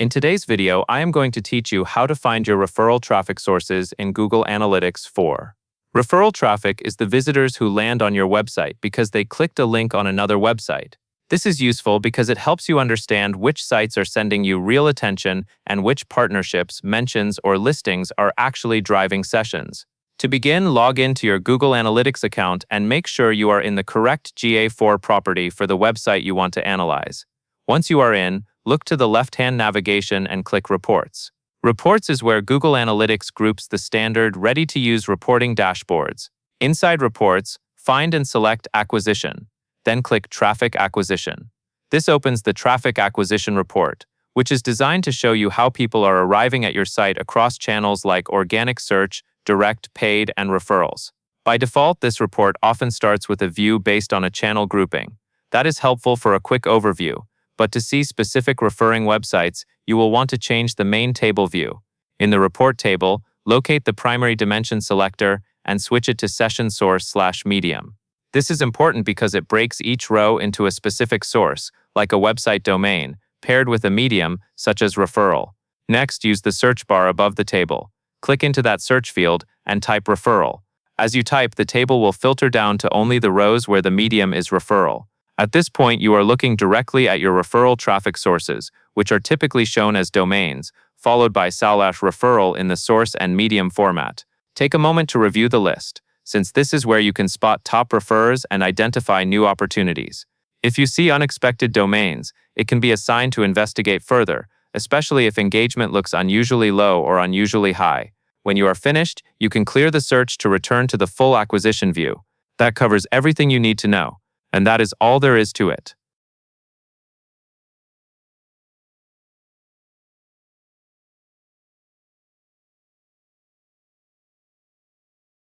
In today's video, I am going to teach you how to find your referral traffic sources in Google Analytics 4. Referral traffic is the visitors who land on your website because they clicked a link on another website. This is useful because it helps you understand which sites are sending you real attention and which partnerships, mentions, or listings are actually driving sessions. To begin, log into your Google Analytics account and make sure you are in the correct GA4 property for the website you want to analyze. Once you are in, look to the left-hand navigation and click Reports. Reports is where Google Analytics groups the standard, ready-to-use reporting dashboards. Inside Reports, find and select Acquisition. Then click Traffic Acquisition. This opens the Traffic Acquisition Report, which is designed to show you how people are arriving at your site across channels like organic search, direct, paid, and referrals. By default, this report often starts with a view based on a channel grouping. That is helpful for a quick overview, but to see specific referring websites, you will want to change the main table view. In the report table, locate the primary dimension selector and switch it to session source/medium. This is important because it breaks each row into a specific source, like a website domain, paired with a medium, such as referral. Next, use the search bar above the table. Click into that search field and type referral. As you type, the table will filter down to only the rows where the medium is referral. At this point, you are looking directly at your referral traffic sources, which are typically shown as domains, followed by /referral in the source and medium format. Take a moment to review the list, since this is where you can spot top referrers and identify new opportunities. If you see unexpected domains, it can be a sign to investigate further, especially if engagement looks unusually low or unusually high. When you are finished, you can clear the search to return to the full acquisition view. That covers everything you need to know, and that is all there is to it.